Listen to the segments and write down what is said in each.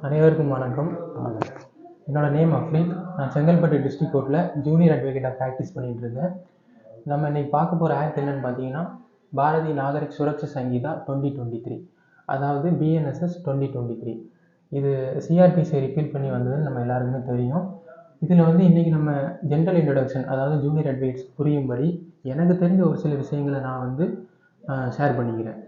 அனைவருக்கும் வணக்கம். என்னோட நேம் அஃப்ரீத். நான் செங்கல்பட்டு டிஸ்ட்ரிக்ட் கோர்ட்டில் ஜூனியர் அட்வொகேட்டாக ப்ராக்டிஸ் பண்ணிகிட்டு இருக்கேன். நம்ம இன்றைக்கி பார்க்க போகிற ஆக்ட் என்னென்னு பார்த்தீங்கன்னா, பாரதி நாகரிக் சுரக்ஷா சங்கீதா 2023, அதாவது BNSS 2023. இது சிஆர்பிசியை ரிப்பீல் பண்ணி வந்ததுன்னு நம்ம எல்லாருக்குமே தெரியும். இதில் வந்து இன்றைக்கி நம்ம ஜென்ரல் இன்ட்ரொடக்ஷன், அதாவது ஜூனியர் அட்வொகேட்ஸ் புரியும்படி எனக்கு தெரிஞ்ச ஒரு சில விஷயங்களை நான் வந்து ஷேர் பண்ணிக்கிறேன்.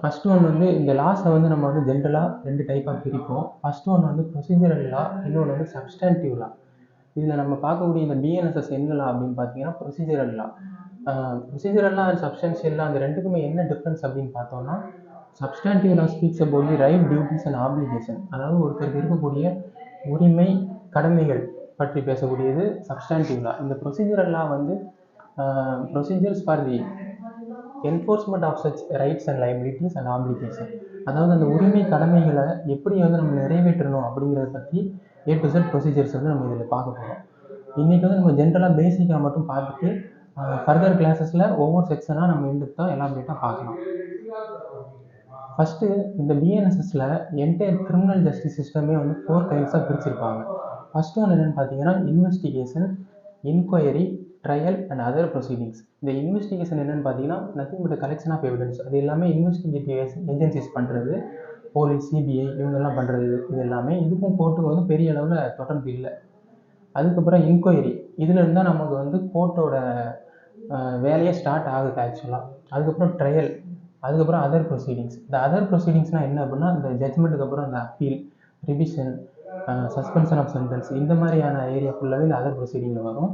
ஃபர்ஸ்ட் ஒன் வந்து இந்த லாஸை வந்து நம்ம வந்து ஜென்ரலாக 2 டைப்பாக பிரிப்போம். ஃபர்ஸ்ட் ஒன் வந்து ப்ரொசீஜரல் லா, இன்னொன்று வந்து சப்ஸ்டான்டிவ் லா. இதில் நம்ம பார்க்கக்கூடிய இந்த BNSS என்ன லா அப்படின்னு பார்த்தீங்கன்னா procedural law. Procedural law and substantial law அந்த ரெண்டுக்குமே என்ன டிஃப்ரென்ஸ் அப்படின்னு பார்த்தோம்னா, substantive law speaks about the right, duties and application. அதாவது ஒருத்தருக்கு இருக்கக்கூடிய உரிமை, கடமைகள் பற்றி பேசக்கூடியது சப்ஸ்டான்டிவ் லா. இந்த ப்ரொசீஜரல் லா வந்து procedures for the enforcement of such rights and liabilities and application. அதாவது அந்த உரிமை, கடமைகளை எப்படி வந்து நம்ம நிறைவேற்றணும் அப்படிங்கிறத பற்றி A to Z ப்ரொசீஜர்ஸ் வந்து நம்ம இதில் பார்க்க போகிறோம். இன்றைக்கி வந்து நம்ம ஜென்ரலாக பேசிக்காக மட்டும் பார்த்துட்டு ஃபர்தர் கிளாஸஸில் ஒவ்வொரு செக்ஷனாக நம்ம இன்டெப்த்தாக எலாபரேட்டாக பார்க்கலாம். ஃபஸ்ட்டு இந்த BNSSல என்டையர் கிரிமினல் ஜஸ்டிஸ் சிஸ்டமே வந்து 4 கைண்ட்ஸாக பிரிச்சிருப்பாங்க. ஃபஸ்ட்டு ஒன்று என்னென்னு பார்த்தீங்கன்னா investigation, inquiry, trial and other proceedings. இந்த இன்வெஸ்டிகேஷன் என்னென்னு பார்த்தீங்கன்னா nothing but collection of evidence. அது எல்லாமே இன்வெஸ்டிகேட்டிவ் ஏஜென்சிஸ் பண்ணுறது, போலீஸ், CBI இவங்கெல்லாம் பண்ணுறது. இது எல்லாமே இதுக்கும் கோர்ட்டுக்கு வந்து பெரிய அளவில் தொடர்பு இல்லை. அதுக்கப்புறம் இன்கொயரி, இதில் இருந்தால் நமக்கு வந்து கோர்ட்டோட வேலையே ஸ்டார்ட் ஆகுது ஆக்சுவலாக. அதுக்கப்புறம் ட்ரையல், அதுக்கப்புறம் அதர் ப்ரொசீடிங்ஸ். இந்த அதர் ப்ரொசீடிங்ஸ்னால் என்ன அப்படின்னா இந்த ஜட்ஜ்மெண்ட்டுக்கு அப்புறம் அந்த appeal, revision, suspension of sentence, இந்த மாதிரியான ஏரியா ஃபுல்லாகவே இந்த அதர் ப்ரொசீடிங்கில் வரும்.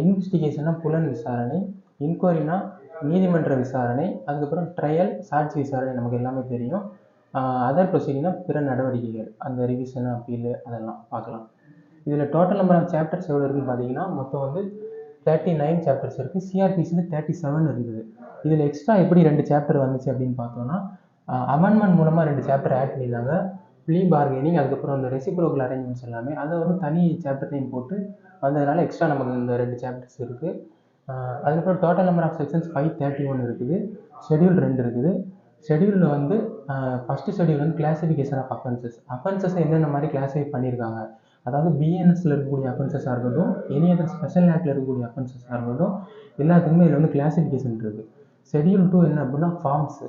இன்வெஸ்டிகேஷன்னா புலன் விசாரணை, இன்கொயரினா நீதிமன்ற விசாரணை, அதுக்கப்புறம் ட்ரையல் சாட்சி விசாரணை நமக்கு எல்லாமே தெரியும். அதர் ப்ரொசீடிங்னா பிற நடவடிக்கைகள், அந்த ரிவிஷன், அப்பீல் அதெல்லாம் பார்க்கலாம். இதில் டோட்டல் நம்பர் ஆஃப் சாப்டர்ஸ் எவ்வளோ இருக்குதுன்னு பார்த்தீங்கன்னா மொத்தம் வந்து 39 சாப்டர்ஸ் இருக்குது. சிஆர்பிசியில் 37 இருக்குது. இதில் எக்ஸ்ட்ரா எப்படி 2 சாப்டர் வந்துச்சு அப்படின்னு பார்த்தோன்னா அமெண்ட்மெண்ட் மூலமாக 2 சாப்டர் ஆட் பண்ணியிருந்தாங்க. ப்ளீ பார்கெனிங், அதுக்கப்புறம் அந்த ரெசிப்ரோக்கல் அரேஞ்ச்மெண்ட்ஸ் எல்லாமே அதை வந்து தனி சாப்டர் நேம் போட்டு வந்ததுனால எக்ஸ்ட்ரா நமக்கு இந்த 2 சாப்டர்ஸ் இருக்குது. அதுக்கப்புறம் டோட்டல் நம்பர் ஆஃப் செக்ஷன்ஸ் 531 இருக்குது. ஷெடியூல் 2 இருக்குது. ஷெடியூலில் வந்து ஃபஸ்ட்டு ஷெடியூல் வந்து கிளாசிஃபிகேஷன் ஆஃப் அஃபென்சஸ் என்னென்ன மாதிரி கிளாஸிஃபை பண்ணியிருக்காங்க. அதாவது BNSல இருக்கக்கூடிய அஃபென்சஸாக இருக்கட்டும், எனி அதர் ஸ்பெஷல் ஆக்டில் இருக்கக்கூடிய அஃபென்சஸாக இருக்கட்டும், எல்லாத்துக்குமே இதில் வந்து கிளாசிஃபிகேஷன் இருக்குது. ஷெடியூல் 2 என்ன அப்படின்னா ஃபார்ம்ஸு.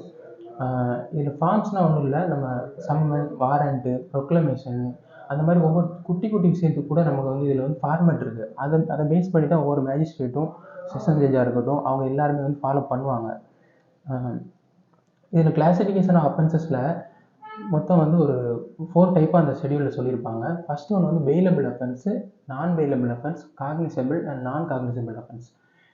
இதில் ஃபார்ம்ஸ்னால் ஒன்றும் இல்லை, நம்ம சம்மன், வாரண்ட்டு, ப்ரொக்ளமேஷன், அந்த மாதிரி ஒவ்வொரு குட்டி குட்டி விஷயத்துக்கு கூட நமக்கு வந்து இதில் வந்து ஃபார்மேட் இருக்குது. அதை பேஸ் பண்ணி தான் ஒவ்வொரு மேஜிஸ்ட்ரேட்டும், செஷன் ஜட்ஜாக இருக்கட்டும், அவங்க எல்லாருமே வந்து ஃபாலோ பண்ணுவாங்க. இதில் கிளாசிஃபிகேஷன் ஆஃப் அஃபென்சஸில் மொத்தம் வந்து ஒரு 4 டைப்பாக அந்த ஷெடியூலில் சொல்லியிருப்பாங்க. ஃபஸ்ட்டு ஒன்று வந்து பெயிலபிள் அஃபென்ஸு, நான் பெயிலபிள் அஃபென்ஸ், காக்னிசபிள் அண்ட் நான் காக்னிசபிள் அஃபென்ஸ்.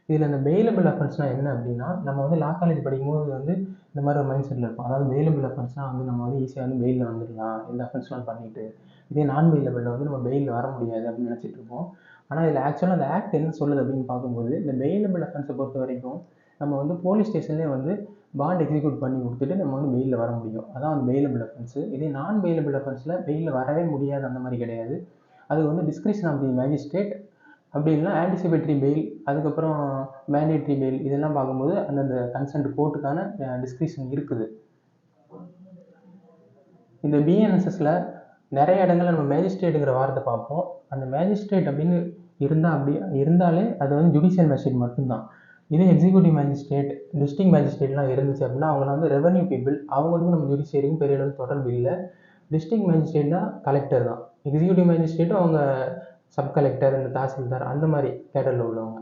இதில் இந்த பெயிலபிள் அஃபென்ஸ்னால் என்ன அப்படின்னா, நம்ம வந்து லா காலேஜ் படிக்கும்போது வந்து இந்த மாதிரி ஒரு மைண்ட் செட்டில் இருக்கும். அதாவது பெயிலபிள் அஃபென்ஸ்னால் வந்து நம்ம வந்து ஈஸியாக வந்து பெயிலில் வந்துடலாம் இந்த அஃபென்ஸ்லாம் பண்ணிவிட்டு. இதே நான் பெயிலபிளில் வந்து நம்ம பெயிலில் வர முடியாது அப்படின்னு நினச்சிட்டு இருப்போம். ஆனால் இதில் ஆக்சுவலாக அந்த ஆக்ட் என்ன சொல்லுது அப்படின்னு பார்க்கும்போது, இந்த பெயிலபிள் அஃபென்ஸை பொறுத்த வரைக்கும் நம்ம வந்து போலீஸ் ஸ்டேஷன்லேயே வந்து பாண்ட் எக்ஸிக்யூட் பண்ணி கொடுத்துட்டு நம்ம வந்து பெயிலில் வர முடியும். அதான் வந்து பெயிலபிள் அஃபென்ஸு. இதே நான் பெயிலபிள் அஃபென்ஸில் பெயிலில் வரவே முடியாது அந்த மாதிரி கிடையாது. அது வந்து டிஸ்கிரிஷன் ஆஃப் தி மேஜிஸ்ட்ரேட், அப்படி இல்லைனா ஆன்டிசிபேட்டரி பெயில், அதுக்கப்புறம் மேண்டேட்ரி பெயில், இதெல்லாம் பார்க்கும்போது அந்தந்த கன்சென்ட் கோர்ட்டுக்கான டிஸ்கிரிஷன் இருக்குது. இந்த BNSSல நிறைய இடங்களில் நம்ம மேஜிஸ்ட்ரேட்டுங்கிற வார்த்தை பார்ப்போம். அந்த மேஜிஸ்ட்ரேட் அப்படின்னு இருந்தாலே அது வந்து ஜுடிஷியல் மேஜிஸ்ட்ரேட் மட்டும்தான். இதே எக்ஸிக்யூட்டிவ் மேஜிஸ்ட்ரேட், டிஸ்ட்ரிக்ட் மேஜிஸ்ட்ரேட்லாம் இருந்துச்சு அப்படின்னா அவங்களாம் வந்து ரெவன்யூ பீப்புள், அவங்களுக்கும் நம்ம ஜுடிஷியரிக்கும் பெரிய அளவு தொடர்பு இல்லை. டிஸ்ட்ரிக்ட் மேஜிஸ்ட்ரேட்னா கலெக்டர் தான். எக்ஸிக்யூட்டிவ் மேஜிஸ்ட்ரேட்டும் அவங்க சப் கலெக்டர், இந்த தாசில்தார் அந்த மாதிரி கேட்டரில் உள்ளவங்க.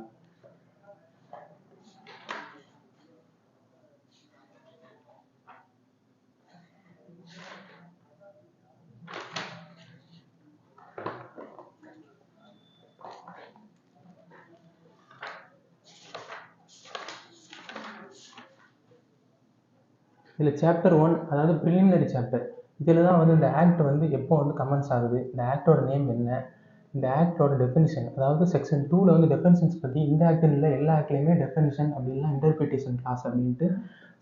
இதில் சாப்டர் 1 அதாவது ப்ரிலிமினரி சாப்டர். இதில் தான் வந்து இந்த ஆக்ட் வந்து எப்போ வந்து கமென்ஸ் ஆகுது, இந்த ஆக்டோட நேம் என்ன, இந்த ஆக்டோட டெஃபினிஷன், அதாவது செக்ஷன் 2ல் வந்து டெஃபினிஷன்ஸ் பற்றி இந்த ஆக்ட்னு இல்லை எல்லா ஆக்ட்லேயுமே டெஃபினிஷன் அப்படின்னா இன்டர்பிரிட்டேஷன் கிளாஸ் அப்படின்ட்டு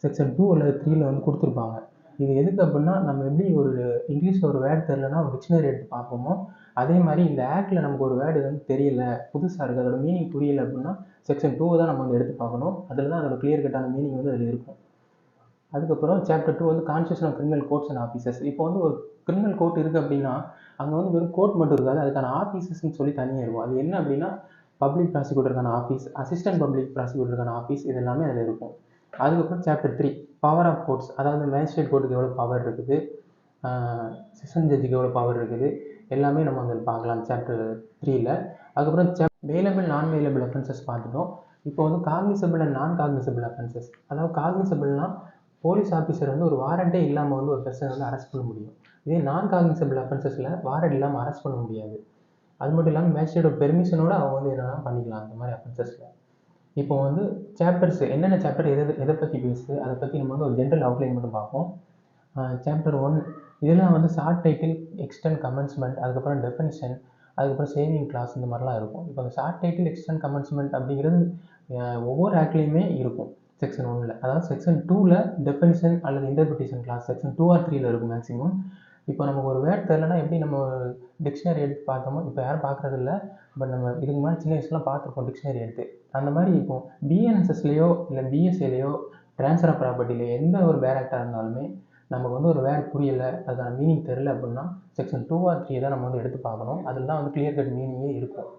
செக்ஷன் 2 அல்லது 3ல் வந்து கொடுத்துருப்பாங்க. இது எதுக்கு அப்படின்னா நம்ம எப்படி ஒரு இங்கிலீஷில் ஒரு வேர்டு தெரியலன்னா ஒரு டிக்ஷனரி எடுத்து பார்ப்போமோ அதே மாதிரி இந்த ஆக்டில் நமக்கு ஒரு வேர்டு வந்து தெரியல, புதுசாக இருக்குது, அதோட மீனிங் புரியலை அப்படின்னா செக்ஷன் 2 தான் நம்ம வந்து எடுத்து பார்க்கணும். அதில் தான் அதோட கிளியர் கட்டான மீனிங் வந்து அதில் இருக்கும். அதுக்கப்புறம் சாப்டர் 2 வந்து constitution of criminal courts and officers. இப்போ வந்து ஒரு கிரிமினல் கோர்ட் இருக்குது அப்படின்னா அங்கே வந்து வெறும் கோர்ட் மட்டும் இருக்காது, அதுக்கான ஆஃபீஸஸ்ன்னு சொல்லி தனியாக இருக்கும். அது என்ன அப்படின்னா பப்ளிக் ப்ராசிக்யூட்டருக்கான ஆஃபீஸ், அசிஸ்டன்ட் பப்ளிக் ப்ராசிக்யூட்டருக்கான ஆஃபீஸ், இது எல்லாமே அதில் இருக்கும். அதுக்கப்புறம் சாப்டர் 3 பவர் ஆஃப் கோர்ட்ஸ், அதாவது மேஜிஸ்ட்ரேட் கோர்ட்டுக்கு எவ்வளோ பவர் இருக்குது, செஷன் ஜட்ஜுக்கு எவ்வளோ பவர் இருக்குது, எல்லாமே நம்ம வந்து பார்க்கலாம் சாப்டர் 3ல். அதுக்கப்புறம் வேலபிள் நான் வேலபிள் அஃபென்சஸ் பார்த்துட்டோம். இப்போ வந்து காக்னிசபிள் அண்ட் நான் காக்னிசபிள் அஃபென்சஸ். அதாவது காக்னிசபிள்னா போலீஸ் ஆஃபீஸர் வந்து ஒரு வாரண்ட்டே இல்லாமல் வந்து ஒரு பர்சனை வந்து அரெஸ்ட் பண்ண முடியும். இதே நான் காக்னிசபிள் அஃபென்சஸில் வாரண்ட் இல்லாமல் அரெஸ்ட் பண்ண முடியாது. அது மட்டும் இல்லாமல் மேஜிஸ்ட்ரேட்டோட பெர்மிஷனோட அவங்க வந்து என்னென்னா பண்ணிக்கலாம் அந்த மாதிரி அஃபென்சஸில். இப்போ வந்து சாப்டர்ஸ் என்னென்ன சாப்டர் எதை பற்றி பேசுது அதை பற்றி நம்ம வந்து ஒரு ஜென்ரல் அவுட்லைன் மட்டும் பார்ப்போம். சாப்டர் 1 இதெல்லாம் வந்து ஷார்ட் டைட்டில், எக்ஸ்டெண்ட், கமென்ஸ்மெண்ட், அதுக்கப்புறம் டெஃபினிஷன், அதுக்கப்புறம் சேவிங் கிளாஸ், இந்த மாதிரிலாம் இருக்கும். இப்போ அந்த ஷார்ட் டைட்டில், எக்ஸ்டெண்ட், கமென்ஸ்மெண்ட் அப்படிங்கிறது ஒவ்வொரு ஆக்ட்லேயுமே இருக்கும் செக்ஷன் 1ல். அதாவது செக்ஷன் 2ல் டெஃபினிஷன் அல்லது இன்டர்பிரிட்டேஷன் கிளாஸ் செக்ஷன் 2 or 3ல் இருக்கும் மேக்ஸிமம். இப்போ நமக்கு ஒரு வேர்ட் தெரியலனா எப்படி நம்ம டிக்ஷனரி எடுத்து பார்த்தோமோ, இப்போ யாரும் பார்க்குறது இல்லை, பட் நம்ம இதுக்கு முன்னாடி சின்ன வயசுலாம் பார்த்துருப்போம் டிக்ஷனரி எடுத்து. அந்த மாதிரி இப்போ பிஎன்எஸ்எஸ்லேயோ இல்லை பிஎஸ்ஏலையோ ட்ரான்ஸ்ஃபர் ஆஃப் ப்ராப்பர்ட்டியில் எந்த ஒரு பேரக்டாக இருந்தாலுமே நமக்கு வந்து ஒரு வேர்ட் புரியலை, அதுக்கான மீனிங் தெரியல அப்படின்னா செக்ஷன் 2 or 3 தான் நம்ம வந்து எடுத்து பார்க்கணும். அதில் தான் வந்து கிளியர் கட் மீனிங்கே இருக்கும்.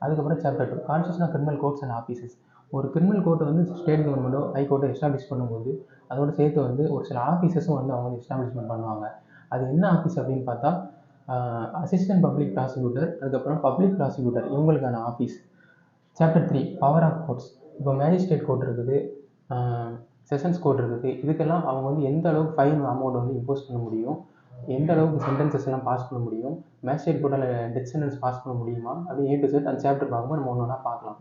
அதுக்கப்புறம் chapter 2 constitution of criminal courts and offices. ஒரு கிரிமினல் கோர்ட்டை வந்து ஸ்டேட் கவர்மெண்ட்டோ ஹைகோர்ட்டோ எஸ்டாப்ளிஷ் பண்ணும்போது அதோட சேர்த்து வந்து ஒரு சில ஆஃபீஸஸும் வந்து அவங்க வந்து எஸ்டாப்ளிஷ்மெண்ட் பண்ணுவாங்க. அது என்ன ஆஃபீஸ் அப்படின்னு பார்த்தா அசிஸ்டன்ட் பப்ளிக் ப்ராசிக்யூட்டர், அதுக்கப்புறம் பப்ளிக் ப்ராசிக்யூட்டர், இவங்களுக்கான office. Chapter 3 power of courts. இப்போ மேஜிஸ்ட்ரேட் கோர்ட் இருக்குது, செஷன்ஸ் கோர்ட் இருக்குது, இதுக்கெல்லாம் அவங்க வந்து எந்த அளவுக்கு ஃபைன் அமௌண்ட் வந்து இம்போஸ் பண்ண முடியும், எந்த அளவுக்கு சென்டென்சஸ் எல்லாம் பாஸ் பண்ண முடியும், மேஜிஸ்ட்ரேட் கோர்ட்டால் டெத் சென்டென்ஸ் பாஸ் பண்ண முடியுமா அப்படின்னு A to Z அந்த சாப்டர் பார்க்கும்போது நம்ம ஒன்று ஒன்றா பார்க்கலாம்.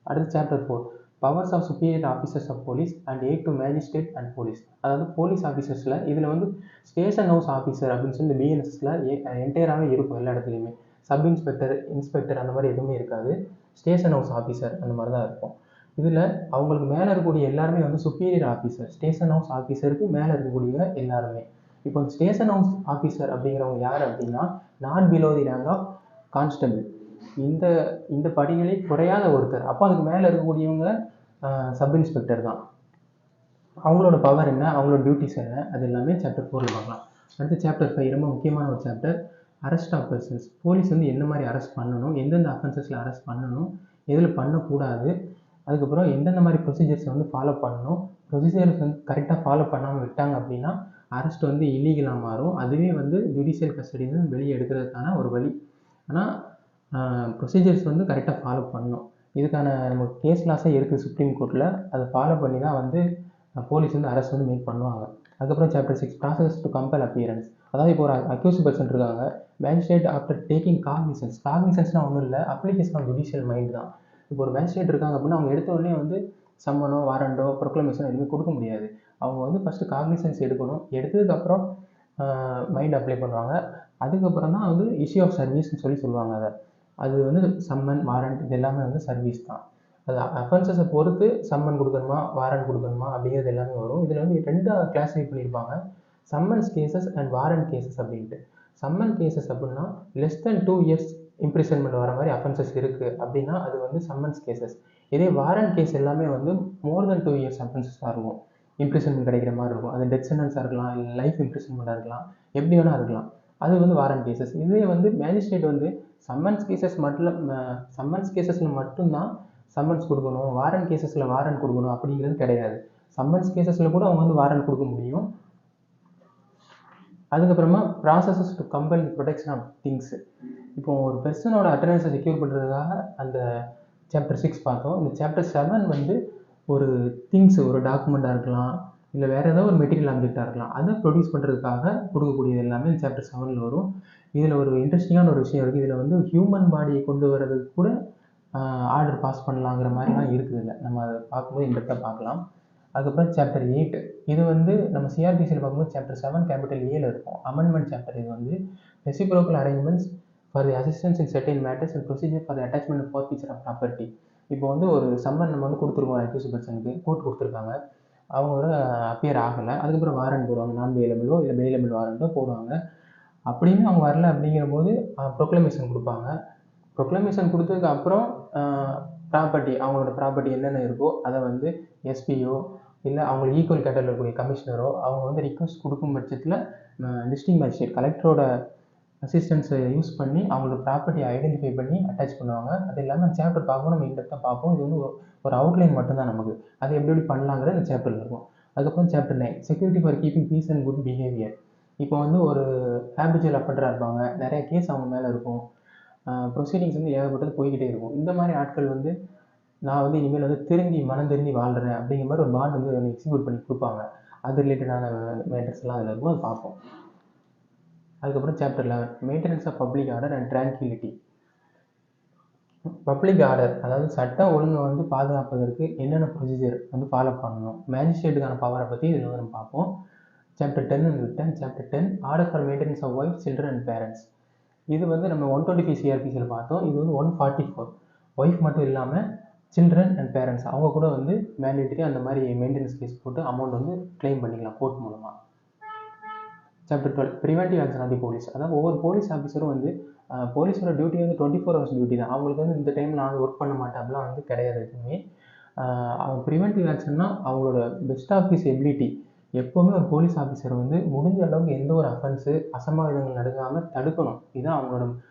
அடுத்து chapter 4 powers of superior officers of police and aid to magistrate and police. அதாவது போலீஸ் ஆஃபீஸர்ஸில் இதில் வந்து ஸ்டேஷன் ஹவுஸ் ஆஃபீஸர் அப்படின்னு சொல்லி இந்த பிஎன்எஸ்எஸில் என்டையராகவே இருக்கும் எல்லா இடத்துலையுமே. சப் இன்ஸ்பெக்டர், இன்ஸ்பெக்டர் அந்த மாதிரி எதுவுமே இருக்காது. ஸ்டேஷன் ஹவுஸ் ஆஃபீஸர் அந்த மாதிரி தான் இருக்கும். இதில் அவங்களுக்கு மேலே இருக்கக்கூடிய எல்லாருமே வந்து சுப்பீரியர் ஆஃபீஸர், ஸ்டேஷன் ஹவுஸ் ஆஃபீஸருக்கு மேலே இருக்கக்கூடிய எல்லாருமே. இப்போ இந்த ஸ்டேஷன் ஹவுஸ் ஆஃபீஸர் அப்படிங்கிறவங்க யார் அப்படின்னா not below the rank of constable. இந்த படிகளே குறையாத ஒருத்தர். அப்போ அதுக்கு மேலே இருக்கக்கூடியவங்க சப் இன்ஸ்பெக்டர் தான். அவங்களோட பவர் என்ன, அவங்களோட டியூட்டிஸ் என்ன, அது எல்லாமே சாப்டர் 4ல் பார்க்கலாம். அடுத்து சாப்டர் 5 ரொம்ப முக்கியமான ஒரு chapter, arrest of persons. Police வந்து என்ன மாதிரி அரெஸ்ட் பண்ணணும், எந்தெந்த அஃபென்சஸில் அரெஸ்ட் பண்ணணும், எதில் பண்ணக்கூடாது, அதுக்கப்புறம் எந்தெந்த மாதிரி ப்ரொசீஜர்ஸை வந்து ஃபாலோ பண்ணணும், ப்ரொசீஜர்ஸ் வந்து கரெக்டாக ஃபாலோ பண்ணாமல் விட்டாங்க அப்படின்னா அரெஸ்ட் வந்து இல்லீகலாக மாறும். அதுவே வந்து ஜுடிஷியல் கஸ்டடியிலேருந்து வெளியே எடுக்கிறதுக்கான ஒரு வழி. ஆனால் ப்ரொசீஜர்ஸ் வந்து கரெக்டாக ஃபாலோ பண்ணணும். இதுக்கான நம்ம கேஸ் லாஸே இருக்குது சுப்ரீம் கோர்ட்டில். அதை ஃபாலோ பண்ணி தான் வந்து போலீஸ் வந்து அரெஸ்ட் வந்து மேக் பண்ணுவாங்க. அதுக்கப்புறம் chapter 6 process to compel appearance. அதாவது இப்போ ஒரு அக்யூஸ்ட் பர்சன் இருக்காங்க, மேஜிஸ்ட்ரேட் ஆஃப்டர் டேக்கிங் காக்னிசன்ஸ். காக்னிசன்ஸ்னால் ஒன்றும் இல்லை, அப்ளிகேஷன் ஆஃப் ஜுடிஷியல் மைண்ட் தான். இப்போ ஒரு மேஜிஸ்ட்ரேட் இருக்காங்க அப்படின்னா அவங்க எடுத்த உடனே வந்து சம்மனோ வாரண்டோ ப்ரொக்ளமேஷனோ எதுவுமே கொடுக்க முடியாது. அவங்க வந்து ஃபஸ்ட்டு காக்னிசன்ஸ் எடுக்கணும், எடுத்ததுக்கப்புறம் மைண்ட் அப்ளை பண்ணுவாங்க. அதுக்கப்புறம் தான் வந்து இஷ்யூ ஆஃப் சர்வீஸ்ன்னு சொல்லுவாங்க. அது வந்து சம்மன், வாரண்ட், இது எல்லாமே வந்து சர்வீஸ் தான். அது அஃபென்சஸை பொறுத்து சம்மன் கொடுக்கணுமா வாரண்ட் கொடுக்கணுமா அப்படிங்கிறது எல்லாமே வரும். இதில் வந்து 2 கிளாஸிஃபை பண்ணியிருப்பாங்க, summons cases and warrant cases அப்படின்ட்டு. சம்மன் கேசஸ் அப்படின்னா லெஸ் தென் 2 years இம்ப்ரிசன்மெண்ட் வர மாதிரி அஃபென்சஸ் இருக்குது அப்படின்னா அது வந்து சம்மன்ஸ் கேசஸ். இதே வாரண்ட் கேஸ் எல்லாமே வந்து மோர் தென் 2 years அஃபென்சஸாக இருக்கும், இம்ப்ரிசன்மெண்ட் கிடைக்கிற மாதிரி இருக்கும். அது டெத் சென்டென்ஸாக இருக்கலாம், இல்லை லைஃப் இம்ப்ரிசன்மெண்ட்டாக இருக்கலாம், எப்படி வேணால் இருக்கலாம். அது வந்து வாரண்ட் கேசஸ். இதே வந்து மேஜிஸ்ட்ரேட் வந்து சம்மன்ஸ் கேசஸில் மட்டும்தான் சம்மன்ஸ் கொடுக்கணும், வாரண்ட் கேசஸில் வாரண்ட் கொடுக்கணும் அப்படிங்கிறது கிடையாது. சம்மன்ஸ் கேசஸில் கூட அவங்க வந்து வாரண்ட் கொடுக்க முடியும். அதுக்கப்புறமா processes to compel production of things. இப்போ ஒரு பெர்சனோட அட்டண்டன்ஸை செக்யூர் பண்ணுறதுக்காக அந்த சாப்டர் 6 பார்த்தோம். இந்த சாப்டர் 7 வந்து ஒரு திங்ஸ், ஒரு டாக்குமெண்ட்டாக இருக்கலாம், இல்லை வேறு ஏதாவது ஒரு மெட்டீரியல் ஆப்ஜெக்டாக இருக்கலாம், அதை ப்ரொடியூஸ் பண்ணுறதுக்காக கொடுக்கக்கூடியது எல்லாமே இந்த சாப்டர் 7ல் வரும். இதில் ஒரு இன்ட்ரெஸ்டிங்கான ஒரு விஷயம் இருக்குது. இதில் வந்து ஹியூமன் பாடியை கொண்டு வர்றதுக்கு கூட ஆர்டர் பாஸ் பண்ணலாங்கிற மாதிரிலாம் இருக்குது. இல்லை நம்ம அதை பார்க்கும்போது இன்டெப்த்தாக பார்க்கலாம். அதுக்கப்புறம் சாப்டர் 8 இது வந்து நம்ம சிஆர்பிசியில் பார்க்கும்போது சாப்டர் 7 கேபிட்டல் ஏல இருக்கும், அமெண்ட்மெண்ட் சாப்டர். இது வந்து reciprocal arrangements for the assistance in certain matters and procedure for the attachment of forfeiture of property. இப்போ வந்து ஒரு சம்மன் நம்ம வந்து கொடுத்துருக்கோம் அக்யூஸ்ட் பர்சனுக்கு, கோர்ட் கொடுத்துருக்காங்க, அவங்க ஒரு அப்பியர் ஆகலை, அதுக்கப்புறம் வாரண்ட் போடுவாங்க, நான் பெயிலபிளோ இல்லை பெயிலபிள் வாரண்ட்டோ போடுவாங்க. அப்படின்னு அவங்க வரல அப்படிங்கிற போது ப்ரொக்ளமேஷன் கொடுப்பாங்க. ப்ரொக்ளமேஷன் கொடுத்ததுக்கு அப்புறம் ப்ராப்பர்ட்டி, அவங்களோட ப்ராப்பர்ட்டி என்னென்ன இருக்கோ அதை வந்து எஸ்பியோ இல்லை அவங்களுக்கு ஈக்குவல் கேட்டரில் இருக்கக்கூடிய கமிஷனரோ அவங்க வந்து ரிக்வஸ்ட் கொடுக்கும் பட்சத்தில் டிஸ்ட்ரிக்ட் மேஜிஸ்ட்ரேட் கலெக்டரோட அசிஸ்டன்ஸை யூஸ் பண்ணி அவங்களோட ப்ராப்பர்ட்டியை ஐடென்டிஃபை பண்ணி அட்டாச் பண்ணுவாங்க. அது இல்லாமல் சாப்டர் பார்க்கும்போது நம்ம இன்டெப்த்தாக பார்ப்போம். இது வந்து ஒரு அவுட்லைன் மட்டும்தான் நமக்கு. அது எப்படி எப்படி பண்ணலாங்கிறது இந்த சாப்டரில் இருக்கும். அதுக்கப்புறம் chapter 9 security for keeping peace and good behaviour. இப்போ வந்து ஒரு ஹேபிச்சுவல் அஃபெண்டராக இருப்பாங்க, நிறைய கேஸ் அவங்க மேலே இருக்கும், ப்ரொசீடிங்ஸ் வந்து ஏகப்பட்டது போய்கிட்டே இருக்கும். இந்த மாதிரி ஆட்கள் வந்து நான் வந்து இனிமேல் வந்து மனம் திருந்தி வாழ்கிறேன் அப்படிங்கிற மாதிரி ஒரு பாண்ட் வந்து எக்ஸிக்யூட் பண்ணி கொடுப்பாங்க. அது ரிலேட்டடான மேட்டர்ஸ்லாம் அதில் இருக்கும், அது பார்ப்போம். அதுக்கப்புறம் chapter 11 maintenance of public order and tranquillity. Public order அதாவது சட்ட ஒழுங்கை வந்து பாதுகாப்பதற்கு என்னென்ன ப்ரொசீஜர் வந்து ஃபாலோ பண்ணணும், மேஜிஸ்ட்ரேட்டுக்கான பவரை பற்றி இதில் வந்து நம்ம பார்ப்போம். Chapter 10 chapter 10 order for maintenance of wife children and parents. இது வந்து நம்ம 125 சிஆர்பிசியில் பார்த்தோம். இது வந்து 144 ஒய்ஃப் மட்டும் இல்லாமல் சில்ட்ரன் அண்ட் பேரண்ட்ஸ் அவங்க கூட வந்து மேண்டேட்டரி அந்த மாதிரி மெயின்டெனன்ஸ் கேஸ் போட்டு அமௌண்ட் வந்து கிளைம் பண்ணிக்கலாம் கோர்ட் மூலமாக. Chapter 12 preventive action of the police. அதாவது ஒவ்வொரு போலீஸ் ஆஃபீஸரும் வந்து போலீஸோட டியூட்டி வந்து 24 ஹவர்ஸ் டியூட்டி தான். அவங்களுக்கு வந்து இந்த டைமில் நான் ஒர்க் பண்ண மாட்டேன் அப்படிலாம் வந்து கிடையாது எதுவுமே. அவங்க ப்ரிவென்டிவ் ஆக்ஷன்னா அவங்களோட பெஸ்ட் ஆஃப் ஹிஸ் எபிலிட்டி எப்போவுமே ஒரு போலீஸ் ஆஃபீஸர் வந்து முடிஞ்ச அளவுக்கு எந்த ஒரு அஃபென்ஸு அசம்பாவிதங்கள் நடக்காமல் தடுக்கணும். இதுதான் அவங்களோட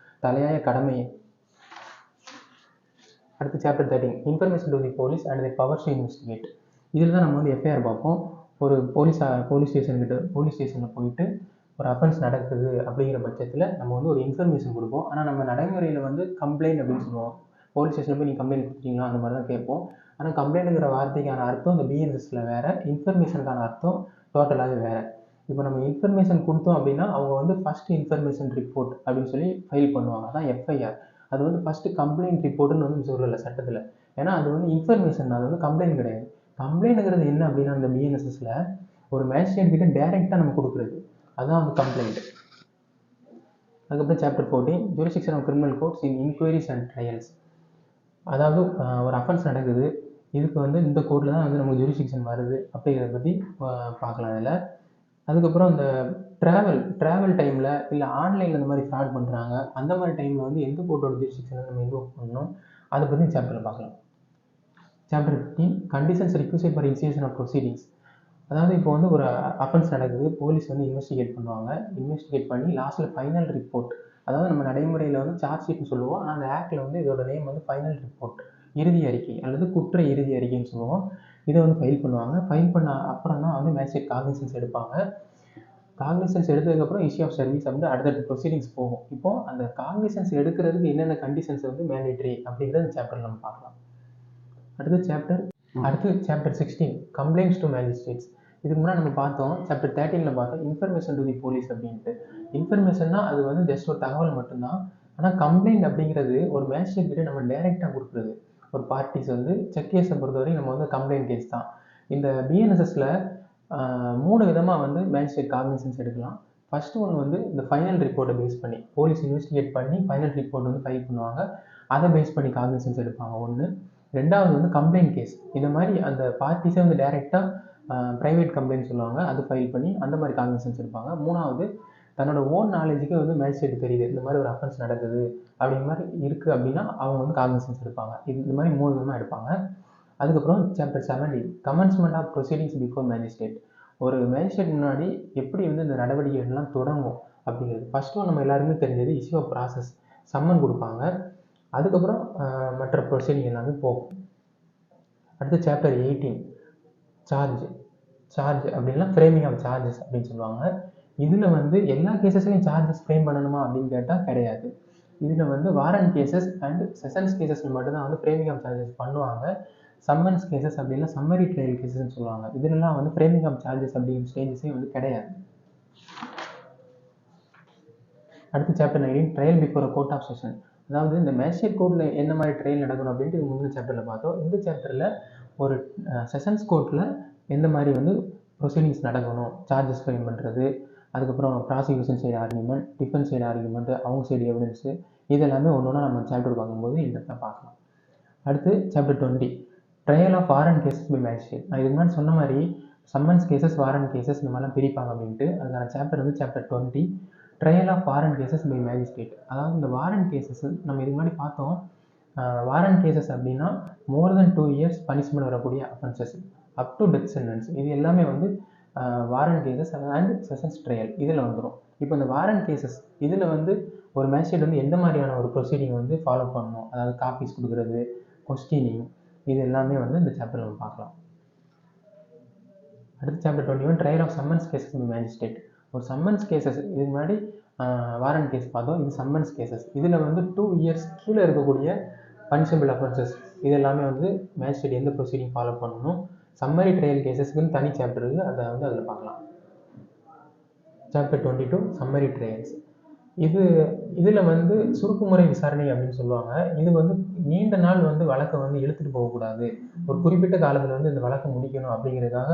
தலையாய கடமையே. அடுத்து chapter 13 information to the police and the powers to investigate. இதில் தான் நம்ம வந்து எஃப்ஐஆர் பார்ப்போம். ஒரு போலீஸ் ஸ்டேஷனில் போயிட்டு ஒரு அஃபென்ஸ் நடக்குது அப்படிங்கிற பட்சத்தில் நம்ம வந்து ஒரு இன்ஃபர்மேஷன் கொடுப்போம். ஆனால் நம்ம நடைமுறையில் வந்து கம்ப்ளைண்ட் அப்படின்னு சொல்லுவோம். போலீஸ் ஸ்டேஷனில் போய் நீங்கள் கம்ப்ளைண்ட் கொடுத்தீங்களா அந்த மாதிரி தான் கேட்போம். ஆனால் கம்ப்ளைண்ட்டுங்கிற வார்த்தைக்கான அர்த்தம் இந்த பிஎன்எஸ்ல வேறு, இன்ஃபர்மேஷனுக்கான அர்த்தம் டோட்டலாகவே வேறு. இப்போ நம்ம இன்ஃபர்மேஷன் கொடுத்தோம் அப்படின்னா அவங்க வந்து ஃபஸ்ட்டு இன்ஃபர்மேஷன் ரிப்போர்ட் அப்படின்னு சொல்லி ஃபைல் பண்ணுவாங்க. அதான் எஃப்ஐஆர். அது வந்து ஃபஸ்ட்டு கம்ப்ளைண்ட் ரிப்போர்ட்டுன்னு வந்து சொல்லலை சட்டத்தில். ஏன்னா அது வந்து இன்ஃபர்மேஷன், அது வந்து கம்ப்ளைண்ட் கிடையாது. கம்ப்ளைண்ட்டுங்கிறது என்ன அப்படின்னா இந்த பிஎன்எஸ்எஸ்ல ஒரு மேஜிஸ்ட்ரேட் கிட்ட டைரெக்டாக நம்ம கொடுக்குறது, அதுதான் வந்து கம்ப்ளைண்ட். அதுக்கப்புறம் chapter 14 jurisdiction of criminal courts in inquiries and trials. அதாவது ஒரு அஃபென்ஸ் நடக்குது, இதுக்கு வந்து இந்த கோர்ட்டில் தான் வந்து நமக்கு ஜூரிஸ்டிக்ஷன் வருது அப்படிங்கிறத பற்றி பார்க்கலாம் இதில். அதுக்கப்புறம் இந்த ட்ராவல் டைமில் இல்லை ஆன்லைனில் இந்த மாதிரி ஃப்ராட் பண்ணுறாங்க, அந்த மாதிரி டைமில் வந்து எந்த கோர்ட்டோட ஜூரிஸ்டிக்ஷனை நம்ம இன்வோக் பண்ணணும் அதை பற்றி சாப்டரில் பார்க்கலாம். Chapter 15 conditions request for initiation of proceedings. அதாவது இப்போ வந்து ஒரு அஃபென்ஸ் நடக்குது, போலீஸ் வந்து இன்வெஸ்டிகேட் பண்ணுவாங்க. இன்வெஸ்டிகேட் பண்ணி லாஸ்ட்டில் ஃபைனல் ரிப்போர்ட், அதாவது நம்ம நடைமுறையில் வந்து சார்ஜ் ஷீட்னு சொல்லுவோம். ஆனால் அந்த ஆக்டில் வந்து இதோட நேம் வந்து ஃபைனல் ரிப்போர்ட், இறுதி அறிக்கை அல்லது குற்ற இறுதி அறிக்கைன்னு சொல்லுவோம். இதை வந்து ஃபைல் பண்ணுவாங்க. ஃபைல் பண்ண அப்புறம் தான் வந்து மேஜிஸ்ட்ரேட் காக்னிசன்ஸ் எடுப்பாங்க. காக்னிசன்ஸ் எடுத்ததுக்கப்புறம் இஷ்யூ ஆஃப் சர்வீஸ் அப்படின்னு அடுத்தடுத்த ப்ரொசீடிங்ஸ் போகும். இப்போ அந்த காக்னிசன்ஸ் எடுக்கிறதுக்கு என்னென்ன கண்டிஷன்ஸ் வந்து மேண்டேட்டரி அப்படிங்கிறத இந்த சாப்டர் நம்ம பார்க்கலாம். அடுத்து சாப்டர் 16 கம்ப்ளைண்ட்ஸ் டு மேஜிஸ்ட்ரேட்ஸ். இதுக்கு முன்னாடி நம்ம பார்த்தோம் சாப்டர் 13ல் பார்த்தோம் இன்ஃபர்மேஷன் டு தி போலீஸ் அப்படின்ட்டு. இன்ஃபர்மேஷன்னா அது வந்து ஜஸ்ட் ஒரு தகவல் மட்டும்தான். ஆனால் கம்ப்ளைண்ட் அப்படிங்கிறது ஒரு மேஜிஸ்ட்ரேட் கிட்ட நம்ம டைரெக்டாக கொடுக்குறது. ஒரு பார்ட்டிஸ் வந்து செக் கேஸை பொறுத்தவரைக்கும் நம்ம வந்து கம்ப்ளைண்ட் கேஸ் தான். இந்த பிஎன்எஸ்எஸ்ல 3 விதமாக வந்து மேஜிஸ்ட்ரேட் காக்னிசன்ஸ் எடுக்கலாம். ஃபர்ஸ்ட் ஒன்று வந்து இந்த ஃபைனல் ரிப்போர்ட்டை பேஸ் பண்ணி போலீஸ் இன்வெஸ்டிகேட் பண்ணி ஃபைனல் ரிப்போர்ட் வந்து ஃபைல் பண்ணுவாங்க. அதை பேஸ் பண்ணி காக்னிசன்ஸ் எடுப்பாங்க ஒன்று. ரெண்டாவது வந்து கம்ப்ளைண்ட் கேஸ். இந்த மாதிரி அந்த பார்ட்டிஸை வந்து டைரெக்டாக ப்ரைவேட் கம்ப்ளைண்ட் சொல்லுவாங்க, அது ஃபைல் பண்ணி அந்த மாதிரி காக்னிசன்ஸ் எடுப்பாங்க. மூணாவது தன்னோட ஓன் நாலேஜுக்கு வந்து மேஜிஸ்ட்ரேட் தெரியுது இந்த மாதிரி ஒரு அஃபென்ஸ் நடக்குது அப்படிங்கிற மாதிரி இருக்குது அப்படின்னா அவங்க வந்து காக்னிசன்ஸ் எடுப்பாங்க. இந்த மாதிரி 3 விதமாக எடுப்பாங்க. அதுக்கப்புறம் chapter 17 commencement of proceedings before magistrate. ஒரு மேஜிஸ்ட்ரேட் முன்னாடி எப்படி வந்து இந்த நடவடிக்கைகள்லாம் தொடங்கும் அப்படிங்கிறது. ஃபர்ஸ்ட்டு நம்ம எல்லாருமே தெரிஞ்சது இஷ்யூ ஆஃப் ப்ராசஸ், சம்மன் கொடுப்பாங்க. அதுக்கப்புறம் மற்ற ப்ரொசீடிங் எல்லாமே போகும். அடுத்து சாப்டர் 18 சார்ஜ் அப்படின்னா ஃப்ரேமிங் ஆஃப் சார்ஜஸ் அப்படின்னு சொல்லுவாங்க. இதில் வந்து எல்லா கேசஸ்லையும் சார்ஜஸ் ஃப்ரேம் பண்ணணுமா அப்படின்னு கேட்டால் கிடையாது. இதில் வந்து வாரண்ட் கேசஸ் அண்ட் செஷன்ஸ் கேசஸில் மட்டும்தான் வந்து ஃப்ரேமிங் ஆஃப் சார்ஜஸ் பண்ணுவாங்க. சம்மன்ஸ் கேசஸ் அப்படின்னா சம்மரி ட்ரையல் கேசஸ்ன்னு சொல்லுவாங்க. இதுலலாம் வந்து ஃப்ரேமிங் ஆஃப் சார்ஜஸ் அப்படிங்கிற ஸ்டேஜஸே வந்து கிடையாது. அடுத்து chapter 19 trial before a court of session. அதாவது இந்த மேஜிஸ்ட்ரேட் கோர்ட்டில் என்ன மாதிரி ட்ரையல் நடக்கணும் அப்படின்ட்டு முந்தின சாப்டரில் பார்த்தோம். இந்த சாப்டரில் ஒரு செஷன்ஸ் கோர்ட்டில் எந்த மாதிரி வந்து ப்ரொசீடிங்ஸ் நடக்கணும், சார்ஜஸ் ஃப்ரேம் பண்ணுறது, அதுக்கப்புறம் prosecution side argument, defence side argument, அவங்க சைடு எவிடன்ஸு, இதெல்லாமே ஒன்று ஒன்றா நம்ம சாப்டர் பார்க்கும்போது இந்த பார்க்கலாம். அடுத்து chapter 20 trial of warrant cases by magistrate. நான் இதுக்கு முன்னாடி சொன்ன மாதிரி சம்மன்ஸ் கேசஸ், வாரண்ட் கேசஸ் இந்த மாதிரிலாம் பிரிப்பாங்க அப்படின்ட்டு. அதுக்கான சாப்டர் வந்து chapter 20 trial of warrant cases by magistrate. அதாவது இந்த வாரண்ட் கேசஸ் நம்ம இதுக்கு முன்னாடி பார்த்தோம். வாரண்ட் கேசஸ் அப்படின்னா மோர் தென் 2 இயர்ஸ் பனிஷ்மெண்ட் வரக்கூடிய offences. Up to death sentence இது எல்லாமே வந்து warrant cases and sessions trial இதில் வந்துடும். இப்போ இந்த வாரண்ட் கேசஸ் இதில் வந்து ஒரு மேஜிஸ்ட்ரேட் வந்து எந்த மாதிரியான ஒரு ப்ரொசீடிங் வந்து ஃபாலோ பண்ணணும், அதாவது காப்பீஸ் கொடுக்குறது, கொஸ்டினிங், இது எல்லாமே வந்து இந்த சாப்டர் நம்ம பார்க்கலாம். அடுத்து chapter 21 trial of summons cases in magistrate. ஒரு சம்மன்ஸ் கேசஸ் இதுக்கு முன்னாடி வாரண்ட் கேஸ் பார்த்தோம், இது சம்மன்ஸ் கேசஸ். இதில் வந்து 2 years கீழே இருக்கக்கூடிய பனிஷபிள் அஃபென்சஸ் இது எல்லாமே வந்து மேஜிஸ்ட்ரேட் எந்த ப்ரொசீடிங் ஃபாலோ பண்ணணும். சம்மரி ட்ரையல் கேசஸ்க்குன்னு தனி சாப்டர் இருக்குது, அதை வந்து அதில் பார்க்கலாம். Chapter 22 summary trials. இதில் வந்து சுருக்குமுறை விசாரணை அப்படின்னு சொல்லுவாங்க. இது வந்து நீண்ட நாள் வந்து வழக்கை வந்து இழுத்துட்டு போகக்கூடாது, ஒரு குறிப்பிட்ட காலத்தில் வந்து இந்த வழக்கை முடிக்கணும் அப்படிங்கிறதுக்காக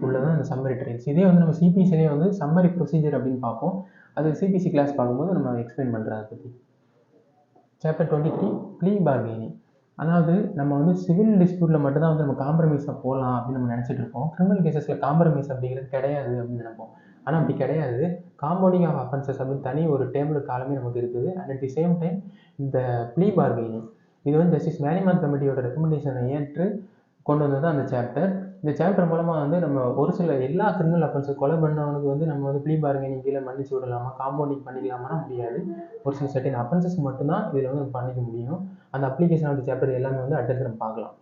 உள்ளதான் இந்த சம்மரி ட்ரையல்ஸ். இதே வந்து நம்ம சிபிசிலேயே வந்து சம்மரி ப்ரொசீஜர் அப்படின்னு பார்ப்போம். அது சிபிசி கிளாஸ் பார்க்கும்போது நம்ம எக்ஸ்பிளைன் பண்ணுறோம் அதை பற்றி. Chapter 23 plea bargaining. அதாவது நம்ம வந்து சிவில் டிஸ்பியூட்டில் மட்டும்தான் வந்து நம்ம காம்ப்ரமைஸாக போகலாம் அப்படின்னு நம்ம நினச்சிட்டு இருப்போம். கிரிமினல் கேசஸில் காம்ப்ரமைஸ் அப்படிங்கிறது கிடையாது அப்படின்னு நினைப்போம். ஆனால் அப்படி கிடையாது. காம்பவுண்டிங் ஆஃப் அஃபென்சஸ் அப்படின்னு தனி ஒரு டேபிள் காலமே நமக்கு இருக்குது. And at the same time இந்த ப்ளீ பார்கெனிங் இது வந்து ஜஸ்டிஸ் மேரிமான் கமிட்டியோட ரெக்கமெண்டேஷனை ஏற்று கொண்டு வந்தது அந்த சாப்டர். இந்த சாப்டர் மூலமாக வந்து நம்ம ஒரு சில எல்லா கிரிமினல் அஃபென்ஸஸ் கொலை பண்ணவனுக்கு வந்து நம்ம வந்து ப்ளீ பார்கெனிங் கீழே மன்னிச்சு விடலாமா, காம்பவுண்டிங் பண்ணிக்கலாமா முடியாது. ஒரு சில செட்டின் அஃபென்சஸ்க்கு மட்டும்தான் இதில் வந்து நம்ம பண்ணிக்க முடியும். அந்த அப்ளிகேஷன் ஆஃப் தி சாப்டர் எல்லாமே வந்து அடுத்தது நம்ம பார்க்கலாம்.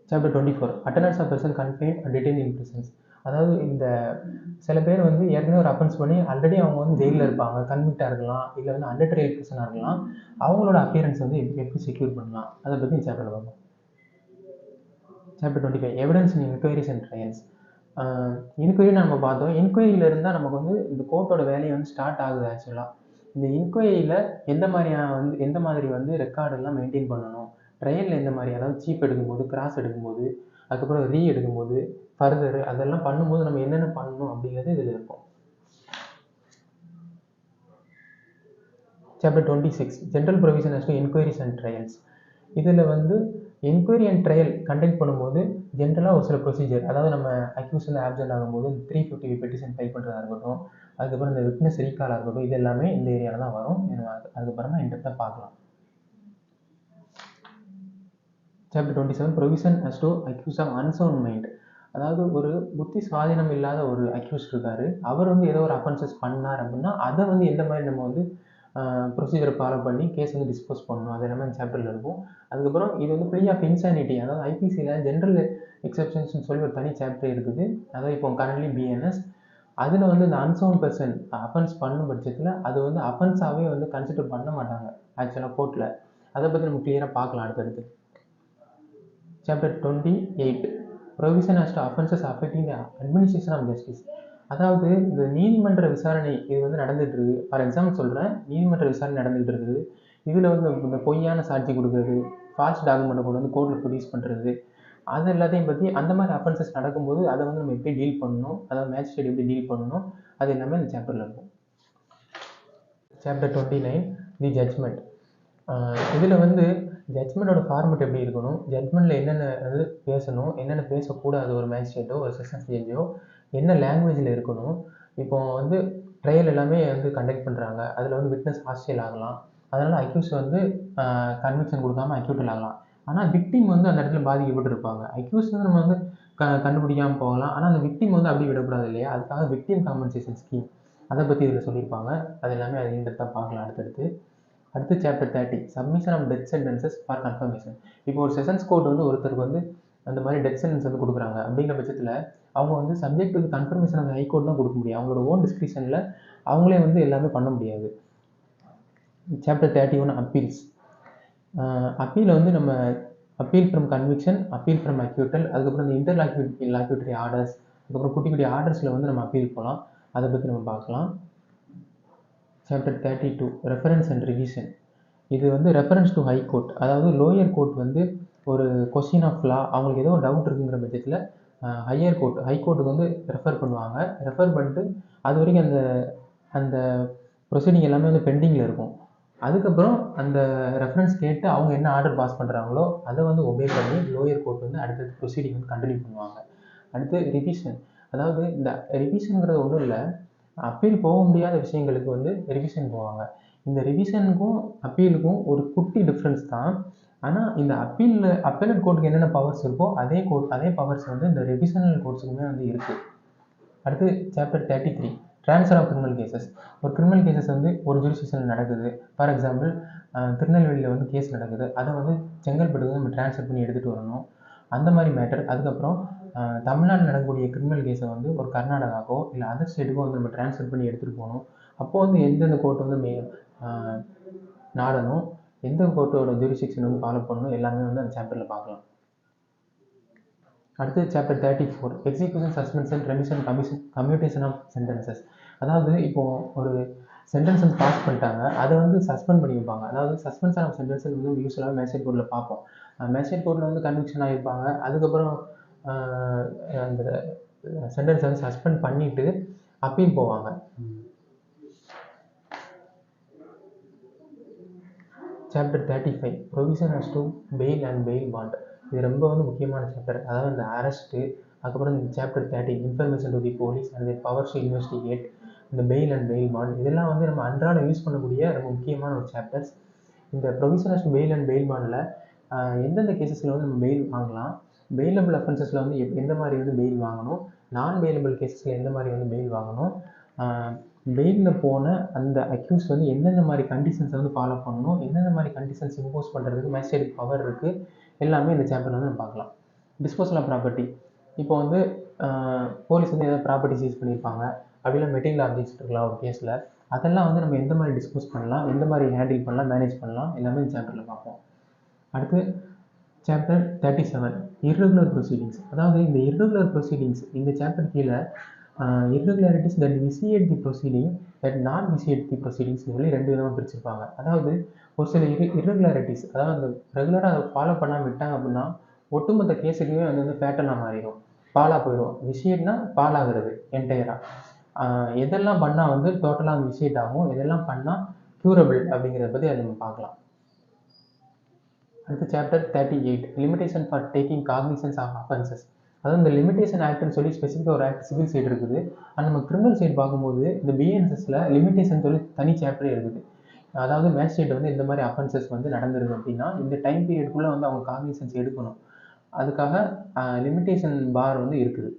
Chapter 24 attendance of person confined and detained in prisons. அதாவது இந்த சில பேர் வந்து ஏற்கனவே ஒரு அஃபென்ஸ் பண்ணி ஆல்ரெடி அவங்க வந்து ஜெயிலில் இருப்பாங்க, கன்விக்டாக இருக்கலாம், இல்லை வந்து அண்டர் ட்ரையல் பர்சனாக இருக்கலாம். அவங்களோட அப்பியரன்ஸ் வந்து எப்படி செக்யூர் பண்ணலாம் அதை பற்றி இந்த சாப்டர் பார்ப்போம். Chapter 25 evidence in enquiries and trials. Inquiry நம்ம பார்த்தோம். இன்கொயரியில் இருந்தால் நமக்கு வந்து இந்த கோர்ட்டோட வேலையை வந்து ஸ்டார்ட் ஆகுது. ஆக்சுவலாக இந்த இன்கொயரியில் எந்த மாதிரி வந்து ரெக்கார்டெல்லாம் மெயின்டைன் பண்ணணும், ட்ரையலில் எந்த மாதிரி, அதாவது சீப் எடுக்கும்போது, கிராஸ் எடுக்கும்போது, அதுக்கப்புறம் ரீ எடுக்கும்போது, ஃபர்தர் அதெல்லாம் பண்ணும்போது நம்ம என்னென்ன பண்ணணும் அப்படிங்கிறது இதில் இருக்கும். Chapter 26 general provision as to enquiries and trials. இதில் வந்து என்கொயரி அண்ட் ட்ரையல் கண்டக்ட் பண்ணும்போது ஜென்ரலாக ஒரு சில ப்ரொசீஜர், அதாவது நம்ம அக்யூஸ் வந்து ஆப்சென்ட் ஆகும்போது 350 பெட்டிஷன் ஃபைல் பண்ணுறதா இருக்கட்டும், அதுக்கப்புறம் இந்த விட்னஸ் ரீகாலாக இருக்கட்டும், இது எல்லாமே இந்த ஏரியாவில் தான் வரும். அதுக்கப்புறமா இன்டெப்த்தாக பார்க்கலாம். Chapter 27 provision as to accused of unsound mind. அதாவது ஒரு புத்தி சுவாதீனம் இல்லாத ஒரு அக்யூஸ்ட் இருக்காரு, அவர் வந்து ஏதோ ஒரு அஃபென்சஸ் பண்ணார் அப்படின்னா அதை வந்து எந்த மாதிரி நம்ம வந்து ப்ரொசீஜரை ஃபாலோ பண்ணி கேஸ் வந்து டிஸ்போஸ் பண்ணணும், அது எல்லாமே இந்த சாப்டரில் இருக்கும். அதுக்கப்புறம் இது வந்து ப்ளீ ஆஃப் இன்சானிட்டி, அதாவது ஐபிசியில் ஜென்ரல் எக்ஸப்ஷன்ஸ்னு சொல்லி ஒரு தனி சாப்டர் இருக்குது. அதாவது இப்போ கரண்ட்லி பிஎன்எஸ் அதில் வந்து இந்த அன்சவுண்ட் பர்சன் அஃபென்ஸ் பண்ணும் பட்சத்தில் அது வந்து அஃபென்ஸாகவே வந்து கன்சிடர் பண்ண மாட்டாங்க ஆக்சுவலாக கோர்ட்டில். அதை பற்றி நம்ம கிளியராக பார்க்கலாம் அடுத்தடுத்து. Chapter 28 provision as to offences affecting the administration of justice. அதாவது இந்த நீதிமன்ற விசாரணை இது வந்து நடந்துகிட்டு இருக்குது. ஃபார் எக்ஸாம்பிள் சொல்கிறேன், நீதிமன்ற விசாரணை நடந்துகிட்டு இருக்குது. இதில் வந்து இந்த பொய்யான சாட்சி கொடுக்குறது, ஃபால்ஸ் டாக்குமெண்ட்டை கொண்டு வந்து கோர்ட்டில் ப்ரொடியூஸ் பண்ணுறது, அது எல்லாத்தையும் பற்றி அந்த மாதிரி அஃபென்சஸ் நடக்கும்போது அதை வந்து நம்ம எப்படி டீல் பண்ணணும், அதாவது மேஜிஸ்ட்ரேட் எப்படி டீல் பண்ணணும், அது எல்லாமே இந்த சாப்டரில் இருக்கும். சாப்டர் 29 தி ஜட்ஜ்மெண்ட். இதில் வந்து ஜட்ஜ்மெண்ட்டோட ஃபார்மெட் எப்படி இருக்கணும், ஜட்ஜ்மெண்ட்டில் என்னென்ன வந்து பேசணும், என்னென்ன பேசக்கூடாது, ஒரு மேஜிஸ்ட்ரேட்டோ ஒரு செஷன்ஸ் ஜட்ஜோ என்ன லாங்குவேஜில் இருக்கணும். இப்போ வந்து ட்ரையல் எல்லாமே வந்து கண்டக்ட் பண்ணுறாங்க, அதில் வந்து விட்னஸ் ஹாஸ்டியல் ஆகலாம், அதனால் அக்யூஸ் வந்து கன்விக்ஷன் கொடுக்காம அக்யூட்டல் ஆகலாம். ஆனால் விக்டிம் வந்து அந்த இடத்துல பாதிக்கப்பட்டு இருப்பாங்க. அக்யூஸ் வந்து நம்ம வந்து கண்டுபிடிக்காமல் போகலாம், ஆனால் அந்த விக்டிம் வந்து அப்படி விடக்கூடாது இல்லையா, அதுக்காக விக்டிம் காம்பன்சேஷன் ஸ்கீம் அதை பற்றி இதில் சொல்லியிருப்பாங்க. அது எல்லாமே அது இந்த பார்க்கலாம் அடுத்து chapter 30 submission of death sentences for confirmation. இப்போ ஒரு செஷன்ஸ் கோர்ட் வந்து ஒருத்தருக்கு வந்து அந்த மாதிரி டெத் சென்டென்ஸ் வந்து கொடுக்குறாங்க அப்படிங்கிற பட்சத்தில் அவங்க வந்து subject to confirmation of high court தான் கொடுக்க முடியும். அவங்களோட ஓன் டிஸ்கிரிப்ஷனில் அவங்களே வந்து எல்லாமே பண்ண முடியாது. Chapter 31 appeals. அப்பீல் வந்து நம்ம appeal from conviction, appeal from acquittal, அதுக்கப்புறம் இந்த இன்டர்லாக்யூட்டரி ஆர்டர்ஸ், அதுக்கப்புறம் குட்டி குட்டி ஆர்டர்ஸில் வந்து நம்ம அப்பீல் போகலாம். அதை பற்றி நம்ம பார்க்கலாம். Chapter 32 reference and revision. இது வந்து ரெஃபரன்ஸ் டு ஹைகோர்ட், அதாவது லோயர் கோர்ட் வந்து ஒரு கொஸ்டின் ஆஃப் லா அவங்களுக்கு ஏதோ டவுட் இருக்குங்கிற பட்சத்தில் ஹைகோர்ட்டுக்கு வந்து ரெஃபர் பண்ணுவாங்க. ரெஃபர் பண்ணிட்டு அது வரைக்கும் அந்த ப்ரொசீடிங் எல்லாமே வந்து பெண்டிங்கில் இருக்கும். அதுக்கப்புறம் அந்த ரெஃபரன்ஸ் கேட்டு அவங்க என்ன ஆர்டர் பாஸ் பண்ணுறாங்களோ அதை வந்து ஒபே பண்ணி லோயர் கோர்ட் வந்து அடுத்தது ப்ரொசீடிங் வந்து கண்டினியூ பண்ணுவாங்க. அடுத்து ரிவிஷன். அதாவது இந்த ரிவிஷனுங்கிறது ஒன்றும் இல்லை, அப்பீல் போக முடியாத விஷயங்களுக்கு வந்து ரிவிஷன் போவாங்க. இந்த ரிவிஷனுக்கும் அப்பீலுக்கும் ஒரு குட்டி டிஃப்ரென்ஸ் தான். ஆனால் இந்த அப்பீலட் கோர்ட்டுக்கு என்னென்ன பவர்ஸ் இருக்கோ அதே பவர்ஸ் வந்து இந்த ரெவிஷனல் கோர்ட்ஸுக்குமே வந்து இருக்குது. அடுத்து chapter 33 transfer of criminal cases. ஒரு கிரிமினல் கேசஸ் வந்து ஒரு ஜூரிஸ்டிக்ஷனில் நடக்குது. ஃபார் எக்ஸாம்பிள் திருநெல்வேலியில் வந்து கேஸ் நடக்குது, அதை வந்து செங்கல்பட்டுக்கு நம்ம ட்ரான்ஸ்ஃபர் பண்ணி எடுத்துகிட்டு வரணும், அந்த மாதிரி மேட்டர். அதுக்கப்புறம் தமிழ்நாட்டில் நடக்கக்கூடிய கிரிமினல் கேஸை வந்து ஒரு கர்நாடகாவோ இல்லை அதர் ஸ்டேட்டுக்கோ வந்து நம்ம ட்ரான்ஸ்ஃபர் பண்ணி எடுத்துகிட்டு போகணும். அப்போது வந்து எந்தெந்த கோர்ட் வந்து நாடணும், எந்த கோர்ட்டோட ஜூரிஸ்டிக்ஷன் வந்து ஃபாலோ பண்ணணும், எல்லாமே வந்து அந்த சாப்டரில் பார்க்கலாம். அடுத்து chapter 34 execution suspension remission commutation of sentences. அதாவது இப்போது ஒரு சென்டென்ஸ் வந்து பாஸ் பண்ணிட்டாங்க, அதை வந்து சஸ்பெண்ட் பண்ணி வைப்பாங்க. அதாவது சஸ்பென்ஷன் ஆஃப் சென்டென்ஸ் வந்து யூஸ்வலாக மேஜிஸ்ட்ரேட் கோர்ட்டில் பார்ப்போம். மேஜிஸ்ட்ரேட் கோர்ட்டில் வந்து கன்விக்ஷன் ஆகியிருப்பாங்க, அதுக்கப்புறம் அந்த சென்டென்ஸை வந்து சஸ்பெண்ட் பண்ணிவிட்டு அப்பீல் போவாங்க. Chapter 35 provision as to bail and bail bond. இது ரொம்ப வந்து முக்கியமான சாப்டர். அதாவது இந்த அரெஸ்ட்டு, அதுக்கப்புறம் இந்த chapter 30 information to the police and powers to investigate, இந்த பெயில் அண்ட் பெயில் பாண்ட், இதெல்லாம் வந்து நம்ம அன்றாட யூஸ் பண்ணக்கூடிய ரொம்ப முக்கியமான ஒரு சாப்டர்ஸ். இந்த provision as to bail and bail பாண்டில் எந்தெந்த கேசஸில் வந்து நம்ம பெயில் வாங்கலாம், பெயிலபிள் அஃபென்சஸில் வந்து எந்த மாதிரி வந்து பெயில் வாங்கணும், நான் பெயிலபிள் கேசஸில் எந்த மாதிரி வந்து பெயில் வாங்கணும், பெயிலில் போன அந்த அக்யூஸ் வந்து எந்தெந்த மாதிரி கண்டிஷன்ஸை வந்து ஃபாலோ பண்ணணும், எந்தெந்த மாதிரி கண்டிஷன்ஸ் இம்போஸ் பண்ணுறதுக்கு மேஜிஸ்ட்ரேட்டுக்கு பவர் இருக்குது, எல்லாமே இந்த சாப்டர் வந்து நம்ம பார்க்கலாம். Disposal of property. இப்போ வந்து போலீஸ் வந்து ஏதாவது ப்ராப்பர்ட்டி சீஸ் பண்ணியிருப்பாங்க, அப்படிலாம் மெட்டீரியல் ஆப்ஜெக்ட்ஸ் இருக்கலாம் ஒரு கேஸில், அதெல்லாம் வந்து நம்ம எந்த மாதிரி டிஸ்போஸ் பண்ணலாம், எந்த மாதிரி ஹேண்டில் பண்ணலாம், மேனேஜ் பண்ணலாம், எல்லாமே இந்த சாப்டரில் பார்ப்போம். அடுத்து சாப்டர் 37 இர்ரெகுலர் ப்ரொசீடிங்ஸ். அதாவது இந்த இர்ரெகுலர் ப்ரொசீடிங்ஸ் இந்த சாப்டர் கீழே irregularities that vitiate the proceeding that not vitiate the proceedings சொல்லி 2 விதமாக பிரிச்சிருப்பாங்க. அதாவது ஒரு சில irregularities, அதாவது அந்த ரெகுலராக அதை ஃபாலோ பண்ணாமல் விட்டாங்க அப்படின்னா ஒட்டுமொத்த கேஸுக்குமே வந்து பேட்டர்னாக மாறிடும், பாலாக போயிடும். விஷியேட்னா பாலாகிறது என்டையராக. எதெல்லாம் பண்ணால் வந்து டோட்டலாக அந்த விஷியேட் ஆகும், எதெல்லாம் பண்ணால் க்யூரபிள் அப்படிங்கிறத பற்றி அதை நம்ம பார்க்கலாம். அடுத்து chapter 38 limitation for taking cognizance of offences. அதாவது இந்த லிமிடேஷன் ஆக்ட்னு சொல்லி ஸ்பெசிஃபிக்காக ஒரு ஆக்ட் சிவில் சைடு இருக்குது. ஆனால் நம்ம கிரிமினல் சைடு பார்க்கும்போது இந்த பிஎன்எஸ்எஸில் லிமிடேஷன் சொல்லி தனி சாப்டரே இருக்குது. அதாவது மேஜிஸ்ட்ரேட் வந்து இந்த மாதிரி அஃபென்சஸ் வந்து நடந்துருக்கு அப்படின்னா இந்த டைம் பீரியடுக்குள்ளே வந்து அவங்க காக்னிசன்ஸ் எடுக்கணும், அதுக்காக லிமிடேஷன் பார் வந்து இருக்குது.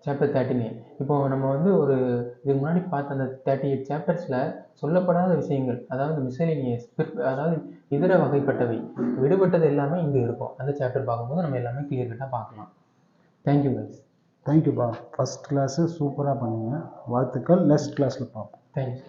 சாப்டர் 39 இப்போ நம்ம வந்து ஒரு இதுக்கு முன்னாடி பார்த்த அந்த 38 சாப்டர்ஸில் சொல்லப்படாத விஷயங்கள், அதாவது மிஸ்செலேனியஸ், அதாவது இதர வகைப்பட்டவை, விடுபட்டது எல்லாமே இங்கே இருக்கும். அந்த சாப்டர் பார்க்கும்போது நம்ம எல்லாமே கிளியர் கட்டாக பார்க்கலாம். Thank you guys. தேங்க்யூப்பா. ஃபஸ்ட் கிளாஸு சூப்பராக பண்ணுங்க, வாழ்த்துக்கள். நெக்ஸ்ட் கிளாஸில் பார்ப்போம். தேங்க்யூ.